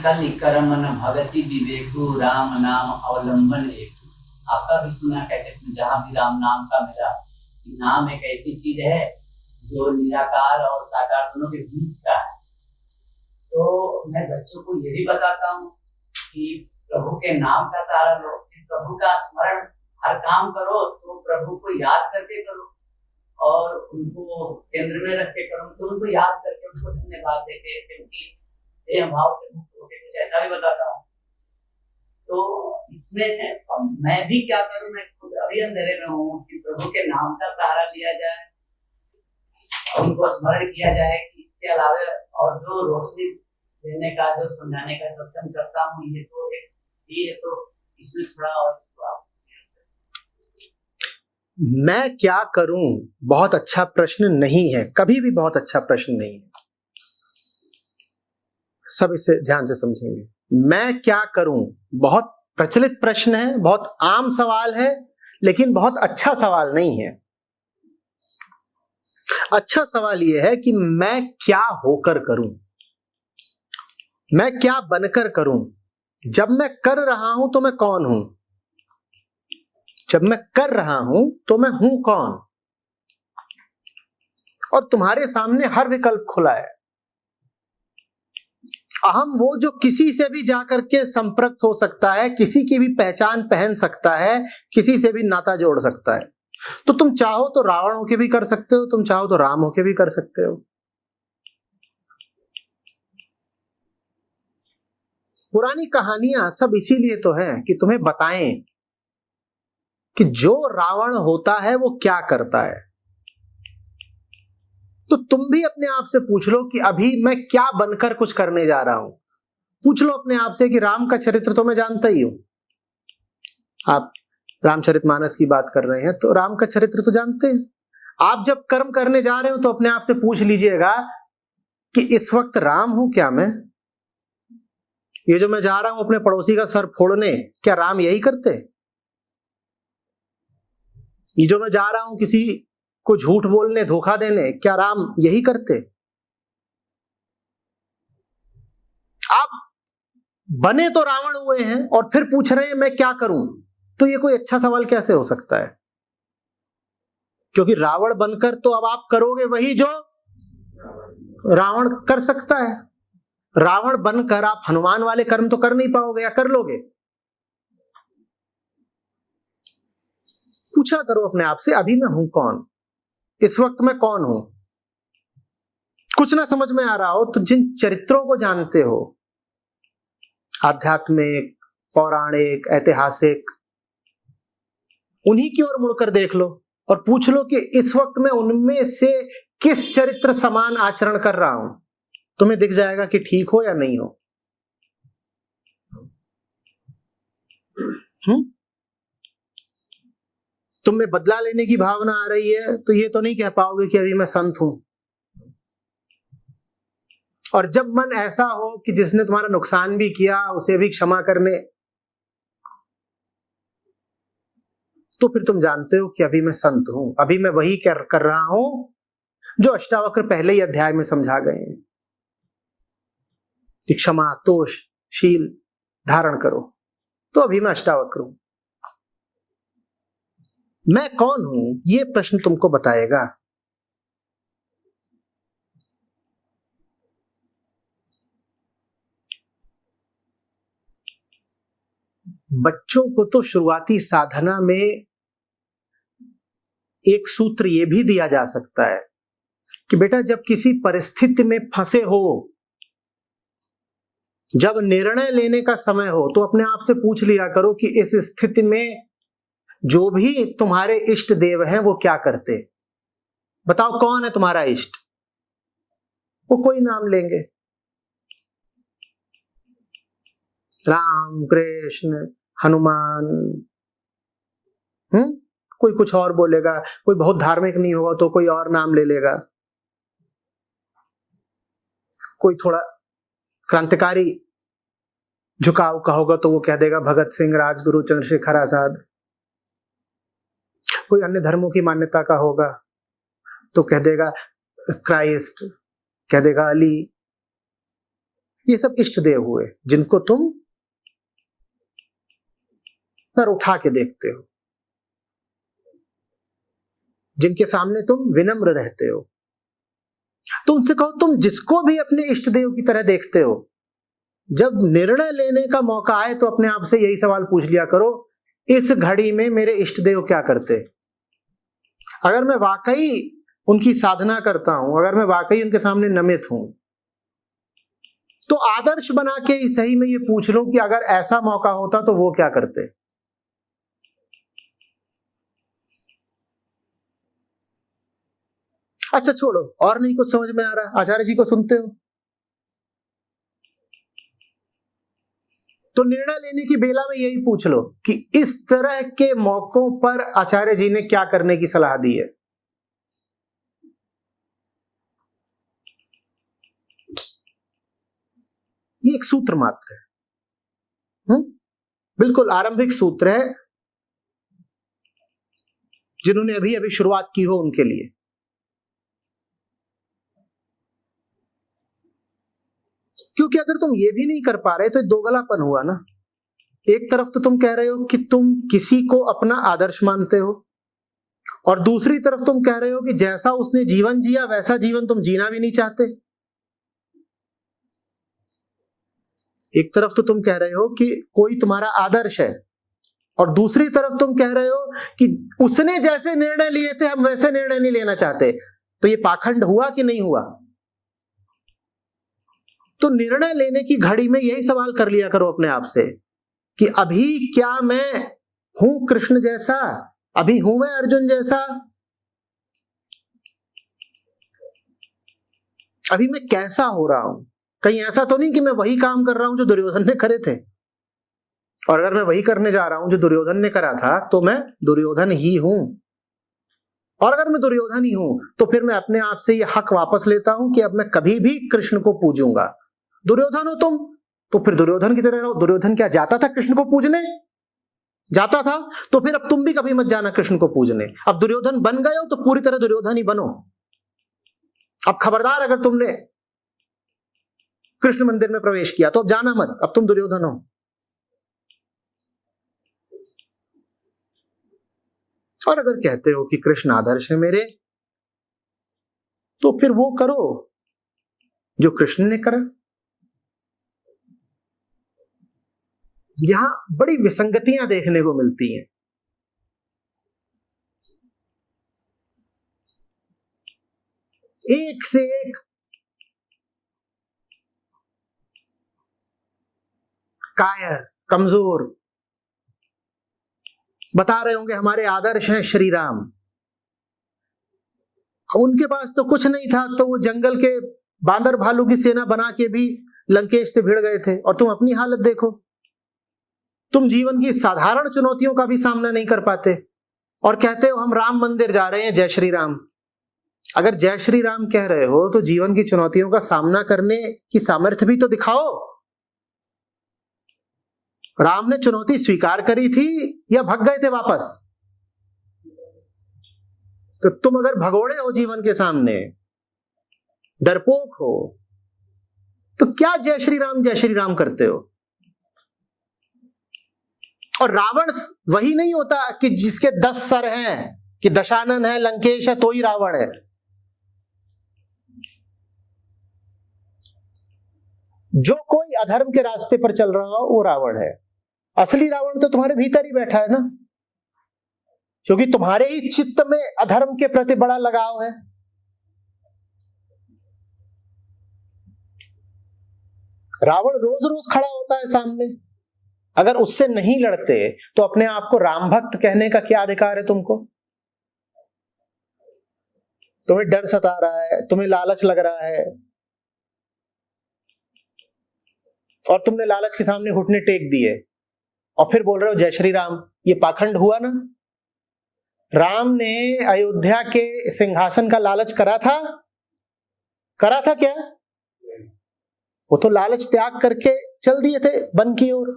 कलि करम न भगति विवेकु राम नाम अवलंबन एकु। आपका भी सुना कैसे जहाँ भी राम नाम का मिला। नाम एक ऐसी चीज है जो निराकार और साकार दोनों के बीच का है। तो मैं बच्चों को ये भी बताता हूँ कि प्रभु के नाम का सहारा लो, प्रभु का स्मरण हर काम करो तो प्रभु को याद करके करो और उनको केंद्र में रख के करो, तो उनको याद करके उनको धन्यवाद देके, क्योंकि देह भाव से मुक्त होके कुछ ऐसा भी बताता हूँ। तो इसमें मैं भी क्या करूँ, मैं खुद अभी अंधेरे में हूँ कि प्रभु के नाम का सहारा लिया जाए, उनको स्मरण किया जाए कि इसके अलावा और जो रोशनी देने का, जो समझाने का सत्संग करता हूँ, ये तो इसमें थोड़ा और मैं क्या करूं बहुत अच्छा प्रश्न नहीं है, कभी भी बहुत अच्छा प्रश्न नहीं है। सब इसे ध्यान से समझेंगे। मैं क्या करूं बहुत प्रचलित प्रश्न है, बहुत आम सवाल है, लेकिन बहुत अच्छा सवाल नहीं है। अच्छा सवाल यह है कि मैं क्या होकर करूं, मैं क्या बनकर करूं। जब मैं कर रहा हूं तो मैं कौन हूं, जब मैं कर रहा हूं तो मैं हूं कौन। और तुम्हारे सामने हर विकल्प खुला है। अहम वो जो किसी से भी जाकर के संपर्क हो सकता है, किसी की भी पहचान पहन सकता है, किसी से भी नाता जोड़ सकता है। तो तुम चाहो तो रावण होके भी कर सकते हो, तुम चाहो तो राम होके भी कर सकते हो। पुरानी कहानियां सब इसीलिए तो हैं कि तुम्हें बताएं कि जो रावण होता है वो क्या करता है। तो तुम भी अपने आप से पूछ लो कि अभी मैं क्या बनकर कुछ करने जा रहा हूं। पूछ लो अपने आप से कि राम का चरित्र तो मैं जानता ही हूं। आप रामचरितमानस की बात कर रहे हैं तो राम का चरित्र तो जानते हैं। आप जब कर्म करने जा रहे हो तो अपने आप से पूछ लीजिएगा कि इस वक्त राम हूं क्या मैं। ये जो मैं जा रहा हूं अपने पड़ोसी का सर फोड़ने, क्या राम यही करते। ये जो मैं जा रहा हूं किसी को झूठ बोलने, धोखा देने, क्या राम यही करते। आप बने तो रावण हुए हैं और फिर पूछ रहे हैं मैं क्या करूं, तो ये कोई अच्छा सवाल कैसे हो सकता है। क्योंकि रावण बनकर तो अब आप करोगे वही जो रावण कर सकता है। रावण बनकर आप हनुमान वाले कर्म तो कर नहीं पाओगे, या कर लोगे। पूछा करो अपने आप से अभी मैं हूं कौन, इस वक्त मैं कौन हूं। कुछ ना समझ में आ रहा हो तो जिन चरित्रों को जानते हो, आध्यात्मिक, पौराणिक, ऐतिहासिक, उन्हीं की ओर मुड़कर देख लो और पूछ लो कि इस वक्त मैं उनमें से किस चरित्र समान आचरण कर रहा हूं। तुम्हें दिख जाएगा कि ठीक हो या नहीं हो। तुम में बदला लेने की भावना आ रही है तो ये तो नहीं कह पाओगे कि अभी मैं संत हूं। और जब मन ऐसा हो कि जिसने तुम्हारा नुकसान भी किया उसे भी क्षमा करने, तो फिर तुम जानते हो कि अभी मैं संत हूं, अभी मैं वही कर रहा हूं जो अष्टावक्र पहले ही अध्याय में समझा गए हैं कि क्षमा, तोष, शील धारण करो। तो अभी मैं अष्टावक्र हूं। मैं कौन हूं ये प्रश्न तुमको बताएगा। बच्चों को तो शुरुआती साधना में एक सूत्र यह भी दिया जा सकता है कि बेटा जब किसी परिस्थिति में फंसे हो, जब निर्णय लेने का समय हो, तो अपने आप से पूछ लिया करो कि इस स्थिति में जो भी तुम्हारे इष्ट देव हैं वो क्या करते। बताओ कौन है तुम्हारा इष्ट। वो कोई नाम लेंगे, राम, कृष्ण, हनुमान। कोई कुछ और बोलेगा, कोई बहुत धार्मिक नहीं होगा तो कोई और नाम ले लेगा, कोई थोड़ा क्रांतिकारी झुकाव का होगा तो वो कह देगा भगत सिंह, राजगुरु, चंद्रशेखर आजाद। कोई अन्य धर्मों की मान्यता का होगा तो कह देगा क्राइस्ट, कह देगा अली। ये सब इष्ट देव हुए जिनको तुम सर उठा के देखते हो, जिनके सामने तुम विनम्र रहते हो। तुमसे कहो, तुम जिसको भी अपने इष्ट देव की तरह देखते हो, जब निर्णय लेने का मौका आए तो अपने आप से यही सवाल पूछ लिया करो, इस घड़ी में मेरे इष्ट देव क्या करते? अगर मैं वाकई उनकी साधना करता हूं, अगर मैं वाकई उनके सामने नमित हूं, तो आदर्श बना के ही सही में ये पूछ लूं कि अगर ऐसा मौका होता तो वो क्या करते। अच्छा छोड़ो, और नहीं कुछ समझ में आ रहा, आचार्य जी को सुनते हो तो निर्णय लेने की बेला में यही पूछ लो कि इस तरह के मौकों पर आचार्य जी ने क्या करने की सलाह दी है। ये एक सूत्र मात्र है, बिल्कुल आरंभिक सूत्र है, जिन्होंने अभी अभी शुरुआत की हो उनके लिए। क्योंकि अगर तुम ये भी नहीं कर पा रहे तो दोगलापन हुआ ना। एक तरफ तो तुम कह रहे हो कि तुम किसी को अपना आदर्श मानते हो, और दूसरी तरफ तुम कह रहे हो कि जैसा उसने जीवन जिया वैसा जीवन तुम जीना भी नहीं चाहते। एक तरफ तो तुम कह रहे हो कि कोई तुम्हारा आदर्श है, और दूसरी तरफ तुम कह रहे हो कि उसने जैसे निर्णय लिए थे हम वैसे निर्णय नहीं लेना चाहते। तो ये पाखंड हुआ कि नहीं हुआ? तो निर्णय लेने की घड़ी में यही सवाल कर लिया करो अपने आप से कि अभी क्या मैं हूं कृष्ण जैसा, अभी हूं मैं अर्जुन जैसा, अभी मैं कैसा हो रहा हूं? कहीं ऐसा तो नहीं कि मैं वही काम कर रहा हूं जो दुर्योधन ने करे थे, और अगर मैं वही करने जा रहा हूं जो दुर्योधन ने करा था तो मैं दुर्योधन ही हूं। और अगर मैं दुर्योधन ही हूं तो फिर मैं अपने आप से यह हक वापस लेता हूं कि अब मैं कभी भी कृष्ण को पूजूंगा। दुर्योधन हो तुम तो फिर दुर्योधन की तरह रहो। दुर्योधन क्या जाता था कृष्ण को पूजने? जाता था। तो फिर अब तुम भी कभी मत जाना कृष्ण को पूजने। अब दुर्योधन बन गए हो तो पूरी तरह दुर्योधन ही बनो। अब खबरदार, अगर तुमने कृष्ण मंदिर में प्रवेश किया तो अब जाना मत, अब तुम दुर्योधन हो। और अगर कहते हो कि कृष्ण आदर्श है मेरे, तो फिर वो करो जो कृष्ण ने करा। यहां बड़ी विसंगतियां देखने को मिलती हैं। एक से एक कायर, कमजोर बता रहे होंगे हमारे आदर्श हैं श्री राम। उनके पास तो कुछ नहीं था, तो वो जंगल के बांदर भालू की सेना बना के भी लंकेश से भिड़ गए थे। और तुम अपनी हालत देखो, तुम जीवन की साधारण चुनौतियों का भी सामना नहीं कर पाते और कहते हो हम राम मंदिर जा रहे हैं, जय श्री राम। अगर जय श्री राम कह रहे हो तो जीवन की चुनौतियों का सामना करने की सामर्थ्य भी तो दिखाओ। राम ने चुनौती स्वीकार करी थी या भाग गए थे वापस? तो तुम अगर भगोड़े हो जीवन के सामने, डरपोक हो, तो क्या जय श्री राम करते हो? और रावण वही नहीं होता कि जिसके 10 सर हैं, कि दशानन है, लंकेश है तो ही रावण है। जो कोई अधर्म के रास्ते पर चल रहा हो वो रावण है। असली रावण तो तुम्हारे भीतर ही बैठा है ना, क्योंकि तुम्हारे ही चित्त में अधर्म के प्रति बड़ा लगाव है। रावण रोज रोज खड़ा होता है सामने। अगर उससे नहीं लड़ते तो अपने आप को राम भक्त कहने का क्या अधिकार है तुमको? तुम्हें डर सता रहा है, तुम्हें लालच लग रहा है, और तुमने लालच के सामने घुटने टेक दिए और फिर बोल रहे हो जय श्री राम। ये पाखंड हुआ ना। राम ने अयोध्या के सिंहासन का लालच करा था? करा था क्या? वो तो लालच त्याग करके चल दिए थे वन की ओर।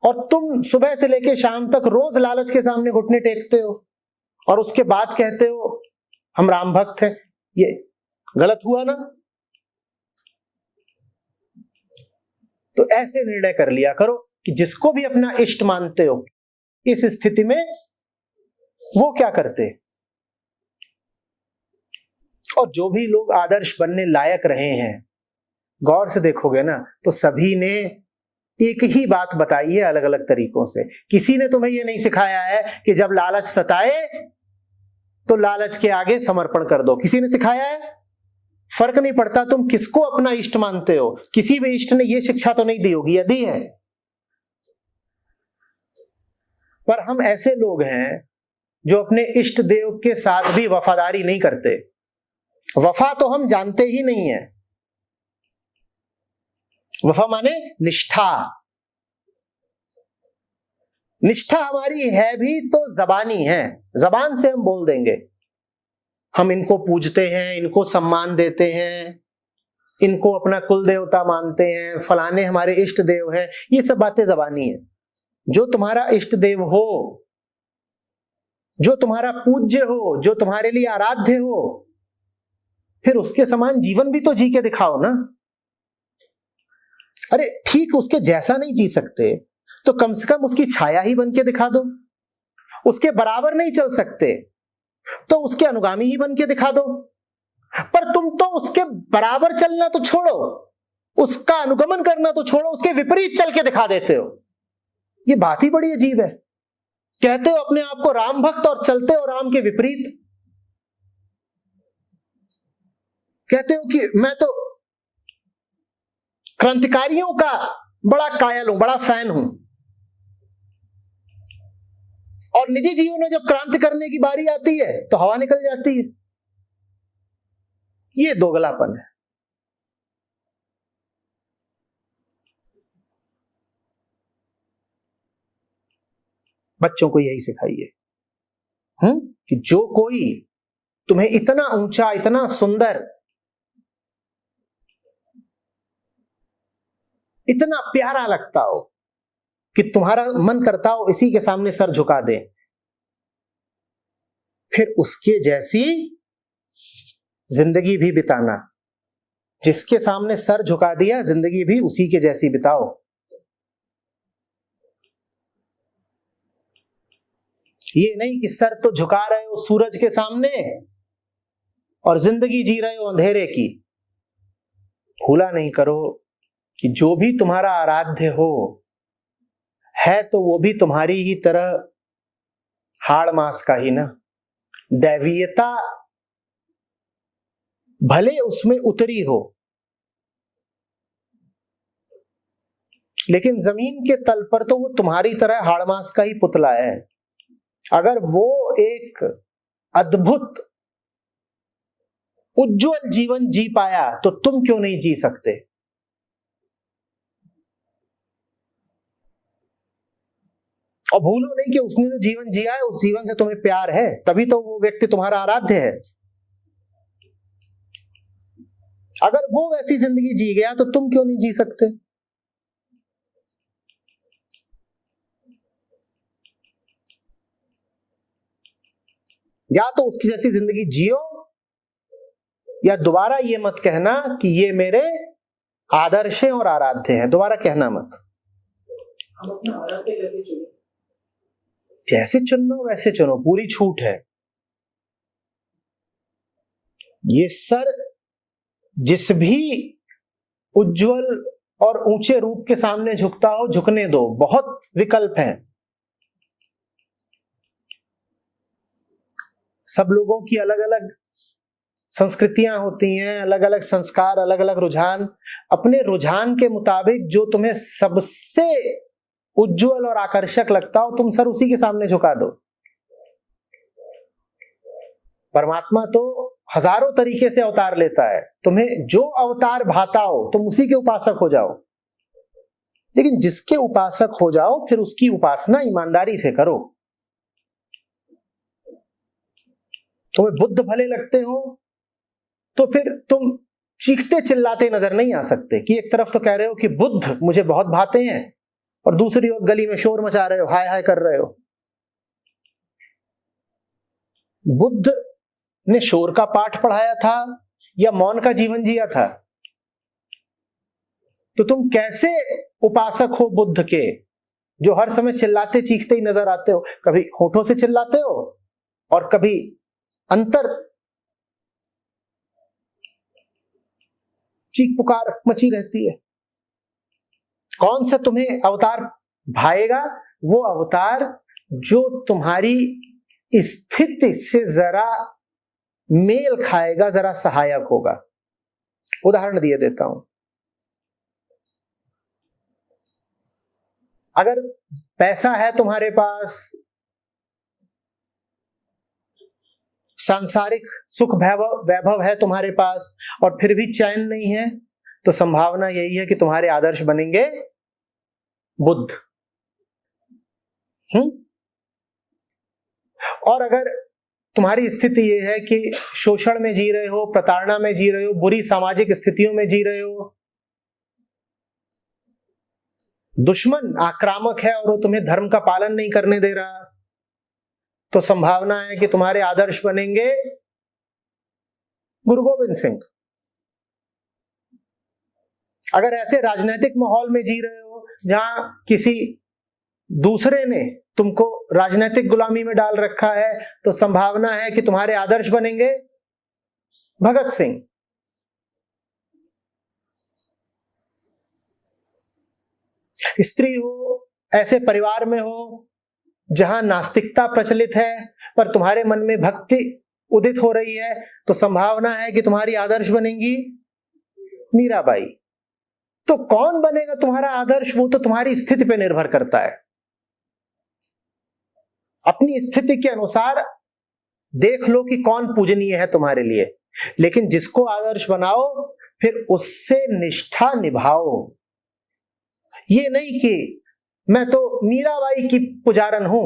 और तुम सुबह से लेके शाम तक रोज लालच के सामने घुटने टेकते हो और उसके बाद कहते हो हम राम भक्त हैं। ये गलत हुआ ना। तो ऐसे निर्णय कर लिया करो कि जिसको भी अपना इष्ट मानते हो, इस स्थिति में वो क्या करते, और जो भी लोग आदर्श बनने लायक रहे हैं, गौर से देखोगे ना तो सभी ने एक ही बात बताई है अलग अलग तरीकों से। किसी ने तुम्हें यह नहीं सिखाया है कि जब लालच सताए तो लालच के आगे समर्पण कर दो। किसी ने सिखाया है? फर्क नहीं पड़ता तुम किसको अपना इष्ट मानते हो, किसी भी इष्ट ने यह शिक्षा तो नहीं दी होगी, यदि है। पर हम ऐसे लोग हैं जो अपने इष्ट देव के साथ भी वफादारी नहीं करते। वफा तो हम जानते ही नहीं है। वफा माने निष्ठा। निष्ठा हमारी है भी तो जबानी है, जबान से हम बोल देंगे हम इनको पूजते हैं, इनको सम्मान देते हैं, इनको अपना कुल देवता मानते हैं, फलाने हमारे इष्ट देव हैं, ये सब बातें जबानी है। जो तुम्हारा इष्ट देव हो, जो तुम्हारा पूज्य हो, जो तुम्हारे लिए आराध्य हो, फिर उसके समान जीवन भी तो जी के दिखाओ ना। अरे ठीक उसके जैसा नहीं जी सकते तो कम से कम उसकी छाया ही बन के दिखा दो। उसके बराबर नहीं चल सकते तो उसके अनुगामी ही बन के दिखा दो। पर तुम तो उसके बराबर चलना तो छोड़ो, उसका अनुगमन करना तो छोड़ो, उसके विपरीत चल के दिखा देते हो। ये बात ही बड़ी अजीब है। कहते हो अपने आप को राम भक्त और चलते हो राम के विपरीत। कहते हो कि मैं तो क्रांतिकारियों का बड़ा कायल हूं, बड़ा फैन हूं, और निजी जीवन में जब क्रांति करने की बारी आती है तो हवा निकल जाती है। ये दोगलापन है। बच्चों को यही सिखाइए कि जो कोई तुम्हें इतना ऊंचा, इतना सुंदर, इतना प्यारा लगता हो कि तुम्हारा मन करता हो इसी के सामने सर झुका दे, फिर उसके जैसी जिंदगी भी बिताना। जिसके सामने सर झुका दिया, जिंदगी भी उसी के जैसी बिताओ। ये नहीं कि सर तो झुका रहे हो सूरज के सामने और जिंदगी जी रहे हो अंधेरे की। भूला नहीं करो कि जो भी तुम्हारा आराध्य हो है तो वो भी तुम्हारी ही तरह हाड़ मास का ही ना। दैवीयता भले उसमें उतरी हो, लेकिन जमीन के तल पर तो वो तुम्हारी तरह हाड़ मास का ही पुतला है। अगर वो एक अद्भुत उज्जवल जीवन जी पाया तो तुम क्यों नहीं जी सकते? और भूलो नहीं कि उसने जो जीवन जिया है उस जीवन से तुम्हें प्यार है, तभी तो वो व्यक्ति तुम्हारा आराध्य है। अगर वो वैसी जिंदगी जी गया तो तुम क्यों नहीं जी सकते? या तो उसकी जैसी जिंदगी जियो, या दोबारा ये मत कहना कि ये मेरे आदर्श हैं और आराध्य हैं। दोबारा कहना मत। हम अपना आराध्य कैसे चुने? जैसे चुनो वैसे चुनो, पूरी छूट है। ये सर जिस भी उज्जवल और ऊंचे रूप के सामने झुकता हो, झुकने दो। बहुत विकल्प हैं। सब लोगों की अलग अलग संस्कृतियां होती हैं, अलग अलग संस्कार, अलग अलग रुझान। अपने रुझान के मुताबिक जो तुम्हें सबसे उज्जवल और आकर्षक लगता हो, तुम सर उसी के सामने झुका दो। परमात्मा तो हजारों तरीके से अवतार लेता है। तुम्हें जो अवतार भाता हो तुम उसी के उपासक हो जाओ। लेकिन जिसके उपासक हो जाओ फिर उसकी उपासना ईमानदारी से करो। तुम्हें बुद्ध भले लगते हो तो फिर तुम चीखते चिल्लाते नजर नहीं आ सकते कि एक तरफ तो कह रहे हो कि बुद्ध मुझे बहुत भाते हैं और दूसरी ओर गली में शोर मचा रहे हो, हाय हाय कर रहे हो। बुद्ध ने शोर का पाठ पढ़ाया था या मौन का जीवन जिया था? तो तुम कैसे उपासक हो बुद्ध के, जो हर समय चिल्लाते चीखते ही नजर आते हो, कभी होठों से चिल्लाते हो और कभी अंतर चीख पुकार मची रहती है। कौन सा तुम्हें अवतार भाएगा? वो अवतार जो तुम्हारी स्थिति से जरा मेल खाएगा, जरा सहायक होगा। उदाहरण दिए देता हूं। अगर पैसा है तुम्हारे पास, सांसारिक सुख वैभव है तुम्हारे पास, और फिर भी चैन नहीं है, तो संभावना यही है कि तुम्हारे आदर्श बनेंगे बुद्ध। और अगर तुम्हारी स्थिति ये है कि शोषण में जी रहे हो, प्रताड़ना में जी रहे हो, बुरी सामाजिक स्थितियों में जी रहे हो, दुश्मन आक्रामक है और वो तुम्हें धर्म का पालन नहीं करने दे रहा, तो संभावना है कि तुम्हारे आदर्श बनेंगे गुरु गोविंद सिंह। अगर ऐसे राजनीतिक माहौल में जी रहे हो जहां किसी दूसरे ने तुमको राजनीतिक गुलामी में डाल रखा है, तो संभावना है कि तुम्हारे आदर्श बनेंगे भगत सिंह। स्त्री हो, ऐसे परिवार में हो जहां नास्तिकता प्रचलित है पर तुम्हारे मन में भक्ति उदित हो रही है, तो संभावना है कि तुम्हारी आदर्श बनेंगी मीराबाई। तो कौन बनेगा तुम्हारा आदर्श, वो तो तुम्हारी स्थिति पे निर्भर करता है। अपनी स्थिति के अनुसार देख लो कि कौन पूजनीय है तुम्हारे लिए, लेकिन जिसको आदर्श बनाओ फिर उससे निष्ठा निभाओ। ये नहीं कि मैं तो मीराबाई की पुजारन हूं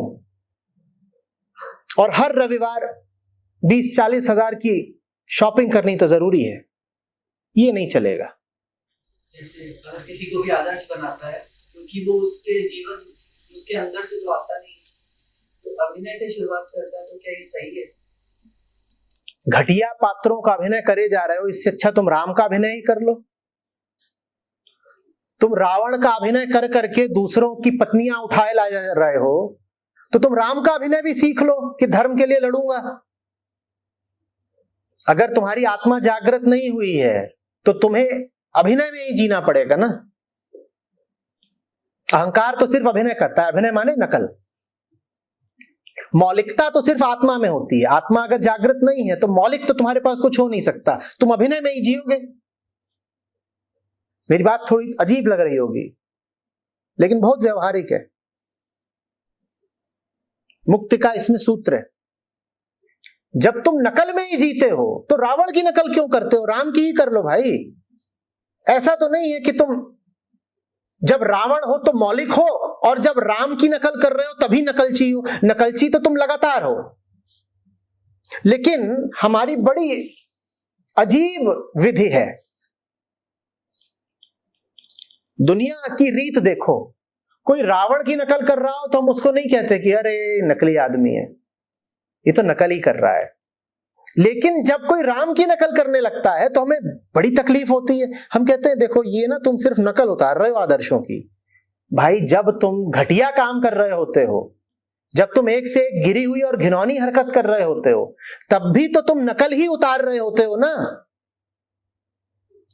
और हर रविवार 20-40 हजार की शॉपिंग करनी तो जरूरी है, ये नहीं चलेगा। जैसे अगर किसी को भी आदर्श बनाता है, क्योंकि वो उसके जीवन उसके अंदर से तो आता नहीं, तो अभिनय से शुरुआत करता है, तो क्या ये सही है? घटिया पात्रों का अभिनय करे जा रहे हो, इससे अच्छा तुम राम का अभिनय ही कर लो। तुम रावण का अभिनय कर करके दूसरों की पत्नियां उठाए ला जा रहे हो, तो तुम राम का अभिनय भी सीख लो कि धर्म के लिए लड़ूंगा। अगर तुम्हारी आत्मा जागृत नहीं हुई है तो तुम्हें अभिनय में ही जीना पड़ेगा ना। अहंकार तो सिर्फ अभिनय करता है, अभिनय माने नकल। मौलिकता तो सिर्फ आत्मा में होती है। आत्मा अगर जागृत नहीं है तो मौलिक तो तुम्हारे पास कुछ हो नहीं सकता, तुम अभिनय में ही जियोगे। मेरी बात थोड़ी अजीब लग रही होगी लेकिन बहुत व्यवहारिक है। मुक्ति का इसमें सूत्र है। जब तुम नकल में ही जीते हो तो रावण की नकल क्यों करते हो, राम की ही कर लो भाई। ऐसा तो नहीं है कि तुम जब रावण हो तो मौलिक हो और जब राम की नकल कर रहे हो तभी नकलची हो। नकलची तो तुम लगातार हो। लेकिन हमारी बड़ी अजीब विधि है। दुनिया की रीत देखो, कोई रावण की नकल कर रहा हो तो हम उसको नहीं कहते कि अरे नकली आदमी है, ये तो नकल ही कर रहा है। लेकिन जब कोई राम की नकल करने लगता है तो हमें बड़ी तकलीफ होती है। हम कहते हैं देखो ये ना तुम सिर्फ नकल उतार रहे हो आदर्शों की। भाई जब तुम घटिया काम कर रहे होते हो, जब तुम एक से एक गिरी हुई और घिनौनी हरकत कर रहे होते हो, तब भी तो तुम नकल ही उतार रहे होते हो ना।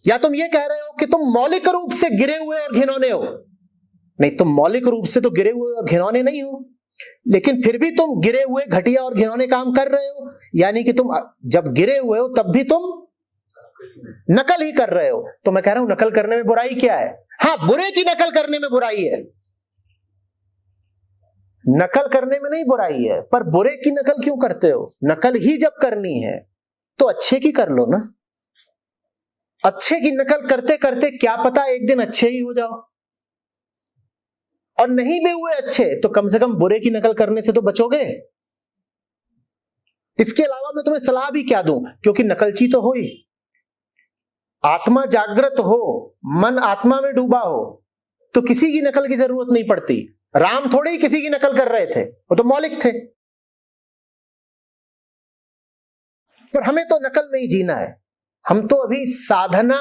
या तुम ये कह रहे हो कि तुम मौलिक रूप से गिरे हुए और घिनौने हो? नहीं, तुम मौलिक रूप से तो गिरे हुए और घिनौने नहीं हो, लेकिन फिर भी तुम गिरे हुए घटिया और घिनौने काम कर रहे हो। यानी कि तुम जब गिरे हुए हो तब भी तुम नकल ही कर रहे हो। तो मैं कह रहा हूं नकल करने में बुराई क्या है? हाँ, बुरे की नकल करने में बुराई है। नकल करने में नहीं बुराई है, पर बुरे की नकल क्यों करते हो? नकल ही जब करनी है तो अच्छे की कर लो ना। अच्छे की नकल करते करते क्या पता एक दिन अच्छे ही हो जाओ, और नहीं भी हुए अच्छे तो कम से कम बुरे की नकल करने से तो बचोगे। इसके अलावा मैं तुम्हें सलाह भी क्या दूं, क्योंकि नकलची तो हो ही। आत्मा जागृत हो, मन आत्मा में डूबा हो तो किसी की नकल की जरूरत नहीं पड़ती। राम थोड़े ही किसी की नकल कर रहे थे, वो तो मौलिक थे। पर हमें तो नकल में ही जीना है। हम तो अभी साधना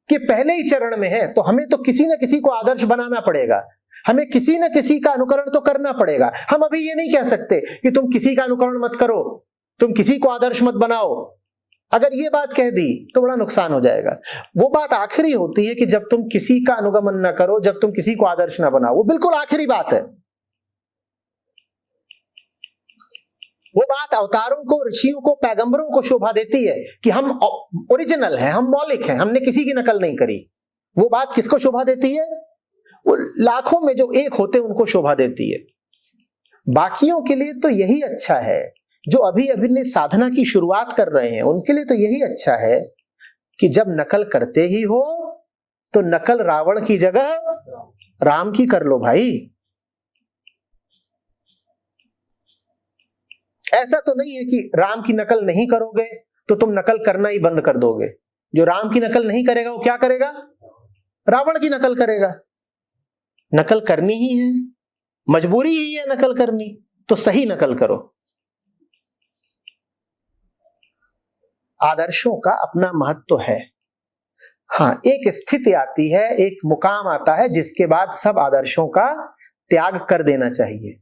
के पहले ही चरण में है, तो हमें तो किसी न किसी को आदर्श बनाना पड़ेगा, हमें किसी न किसी का अनुकरण तो करना पड़ेगा। हम अभी ये नहीं कह सकते कि तुम किसी का अनुकरण मत करो, तुम किसी को आदर्श मत बनाओ। अगर ये बात कह दी तो बड़ा नुकसान हो जाएगा। वो बात आखिरी होती है कि जब तुम किसी का अनुगमन ना करो, जब तुम किसी को आदर्श ना बनाओ, वो बिल्कुल आखिरी बात है। वो बात अवतारों को, ऋषियों को, पैगंबरों को शोभा देती है कि हम ओरिजिनल हैं, हम मौलिक हैं, हमने किसी की नकल नहीं करी। वो बात किसको शोभा देती है? वो लाखों में जो एक होते हैं उनको शोभा देती है। बाकियों के लिए तो यही अच्छा है, जो अभी अभी साधना की शुरुआत कर रहे हैं उनके लिए तो यही अच्छा है कि जब नकल करते ही हो तो नकल रावण की जगह राम की कर लो भाई। ऐसा तो नहीं है कि राम की नकल नहीं करोगे तो तुम नकल करना ही बंद कर दोगे। जो राम की नकल नहीं करेगा वो क्या करेगा? रावण की नकल करेगा। नकल करनी ही है, मजबूरी ही है नकल करनी, तो सही नकल करो। आदर्शों का अपना महत्व है। हाँ, एक स्थिति आती है, एक मुकाम आता है जिसके बाद सब आदर्शों का त्याग कर देना चाहिए।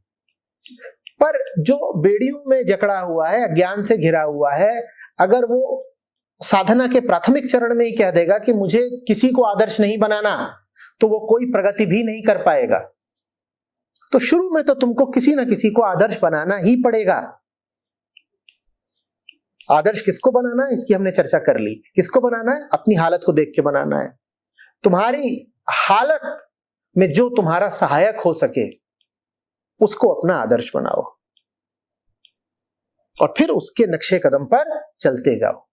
पर जो बेड़ियों में जकड़ा हुआ है, अज्ञान से घिरा हुआ है, अगर वो साधना के प्राथमिक चरण में ही कह देगा कि मुझे किसी को आदर्श नहीं बनाना, तो वो कोई प्रगति भी नहीं कर पाएगा। तो शुरू में तो तुमको किसी ना किसी को आदर्श बनाना ही पड़ेगा। आदर्श किसको बनाना है इसकी हमने चर्चा कर ली। किसको बनाना है? अपनी हालत को देख के बनाना है। तुम्हारी हालत में जो तुम्हारा सहायक हो सके उसको अपना आदर्श बनाओ और फिर उसके नक्शे कदम पर चलते जाओ।